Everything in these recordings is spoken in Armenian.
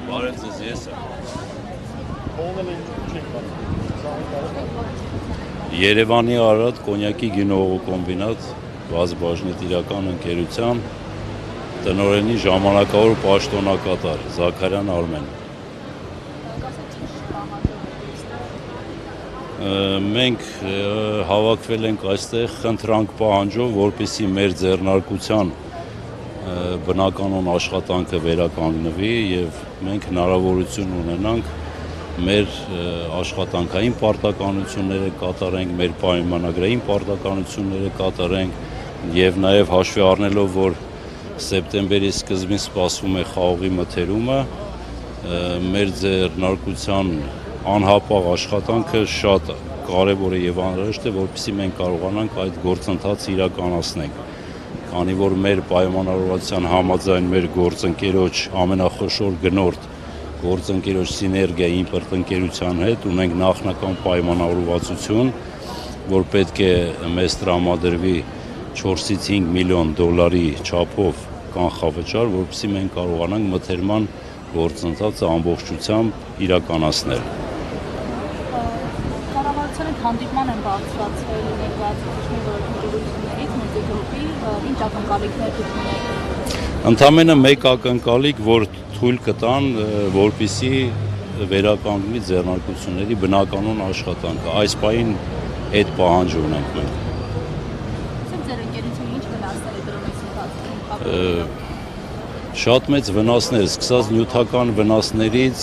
Բարև ձեզ, ես եմ։ Երևանի Արարատ կոնյակի գինողոկոմբինատ բազմբաժնետ իրական ընկերության տնօրենի ժամանակավոր պաշտոնակատար Զաքարյան Արմեն։ Մենք հավաքվել ենք այստեղ խնդրանք պահանջով, որպեսզի մեր ձեռնարկության բնականոն աշխատանքը վերականգնվի եւ մենք հնարավորություն ունենանք մեր աշխատանքային պարտականությունները կատարենք, մեր պայմանագրային պարտականությունները կատարենք եւ նաեւ հաշվի առնելով, որ սեպտեմբերի սկզբին սպասվում է խաղողի մթերումը, մեր ձեռնարկության անհապաղ աշխատանքը շատ կարևոր է եւ անհրաժեշտ է, որպեսզի մենք կարողանանք այդ գործընթացը իրականացնենք, քանի որ մեր պայմանավորվածության համաձայն մեր գործընկերոջ ամենախոշոր գնորդ գործընկերոջ Սիներգիա իմպորտ ընկերության հետ ունենք նախնական պայմանավորվածություն, որ պետք է մեզ տրամադրվի 4-ից 5 միլիոն դոլարի չափով կանխավճար, որպեսզի մենք կարողանանք մթերման գործընթացը ամբողջությամբ իրականացնել։ Կառավարության հանդիպման են բարձրացրել ներկայացուցիչների որոշ ընկերություններից մեծագլուխի, ինչ ակնկալիքներ ունեք։ Ընդամենը մեկ ակնկալիք, որ թույլ կտան, որպեսզի վերականգնվի ձեռնարկությունների բնականոն աշխատանքը։ Այս պահին այդ պահանջը ունենք մենք։ Ձեր ընկերությունը ինչ վնասներ է դրում այս ընթացքում։ Շատ մեծ վնասներ, սկսած նյութական վնասներից,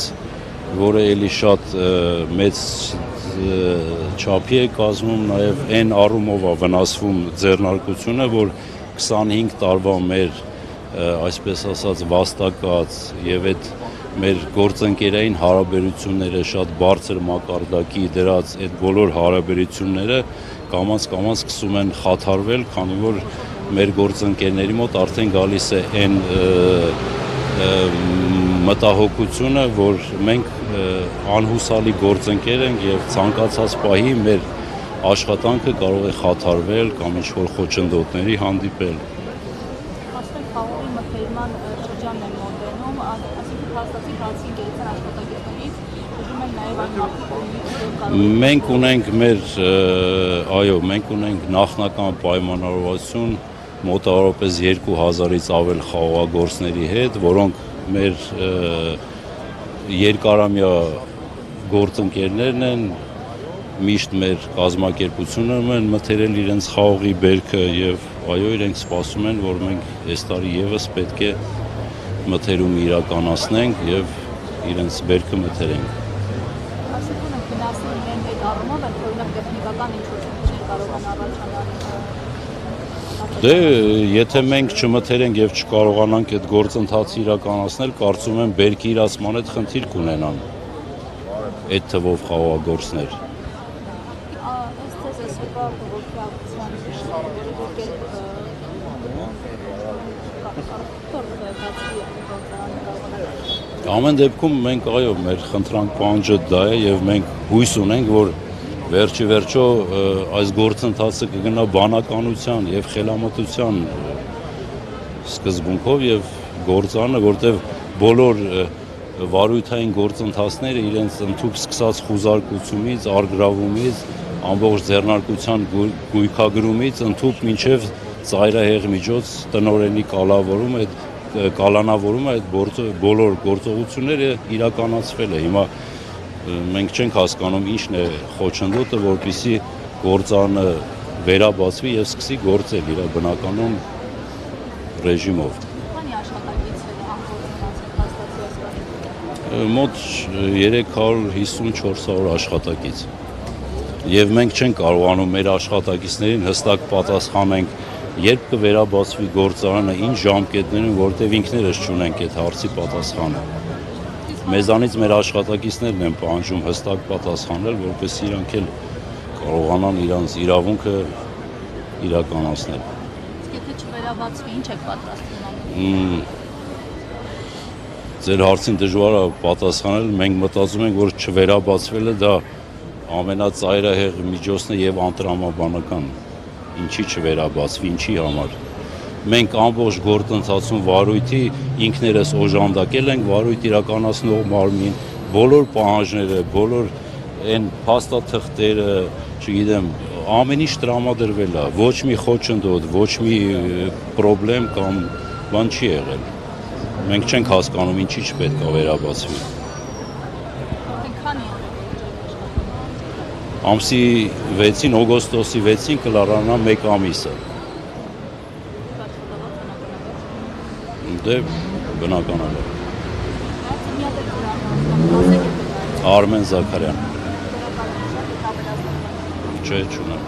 որը էլի շատ մեծ չափի է կազմում, նաև այն առումով է վնասվում ձեռնարկությունը, որ 25 տարվա մեր այսպես ասած վաստակած եւ այդ մեր գործընկերային հարաբերությունները շատ բարձր մակարդակի դրած այդ բոլոր հարաբերությունները կամաց-կամաց սկսում են խաթարվել, քանի որ մեր գործընկերների մոտ արդեն գալիս է այն մտահոգությունը, որ մենք անհուսալի գործընկեր ենք եւ ցանկացած պահի մեր աշխատանքը կարող է խաթարվել կամ ինչ-որ խոչընդոտների հանդիպել։ Ասենք խաղողի մթերման շրջանն են մոտենում, այսինքն հաստատի բացի ընկերության աշխատակիցներից ուզում են նաեւ այն մենք ունենք մեր մենք ունենք նախնական պայմանավորվածություն մոտավորապես 2000-ից ավել խաղողագործների հետ, որոնք մեր երկարամյա գործընկերներն են, միշտ մեր կազմակերպությունը են մթերել իրենց խաղողի բերքը եւ իրենք սպասում են, որ մենք այս տարի եւս պետք է մթերում իրականացնենք եւ իրենց բերքը մթերենք։ Այսինքն վնասներ են այդ առումով, որ օրինակ տեխնիկական ինչ-որ չափեր կարող են առաջանալ։ Դե, եթե մենք չմթերենք եւ չկարողանանք այդ գործընթացը իրականացնել, կարծում եմ բերքի իրացման հետ խնդիր կունենան այդ թվով խաղողագործներ։ Ամեն դեպքում մենք մեր խնդրանք պահանջը դա է եւ մենք հույս ունենք, որ վերջի վերջո այս գործընթացը կգնա բանականության եւ խելամտության սկզբունքով եւ գործանը, որտեւ բոլոր վարույթային գործընթացները իրենց ընդհանուր սկսած խուզարկությունից, արգրավումից, ամբողջ ձեռնարկության գույքագրումից ընդհանուր մինչև ծայրահեղ միջոց տնօրենի կալանավորումը այդ բոլոր գործողությունները իրականացվել է։ Հիմա մենք չենք հասկանում ինչն է խոչընդոտը, որպեսզի գործարանը վերաբացվի եւ սկսի գործել իր բնականոն ռեժիմով։ Քանի աշխատակից է հաստատված Մոտ 350-400 աշխատակից։ Եվ մենք չենք կարողանում մեր աշխատակիցներին հստակ պատասխանենք, երբ կվերաբացվի գործարանը, ինչ ժամկետներում, որտեղ ինքներս չունենք այդ հարցի պատասխանը։ Մեզանից մեր աշխատակիցներն են պահանջում հստակ պատասխանել, որպեսզի իրանք էլ կարողանան իրանց իրավունքը իրականացնել։ Եթե չվերաբացվի, ինչ եք պատրաստվում անել։ Ձեր հարցին դժվար է պատասխանել, մենք մտածում ենք, որ չվերաբացվելը դա ամենածայրահեղ միջոցն է եւ անտրամաբանական, ինչի չվերաբացվի, ինչի համար։ մենք ամբողջ գործընթացում վարույթի ինքներս օժանդակել ենք վարույթ իրականացնող մարմին, բոլոր պահանջները, բոլոր այն փաստաթղթերը, չգիտեմ, ամեն ինչ տրամադրվել է, ոչ մի խոչընդոտ, ոչ մի պրոբլեմ կամ բան չի եղել։ Մենք չենք հասկանում ինչի չպետք է վերաբացվի։ Ամսի 6-ին, օգոստոսի 6-ին կլարանա 1 ամիսը։ Դե բնականաբար։ Արմեն Զաքարյան։ Չէ, չունեմ։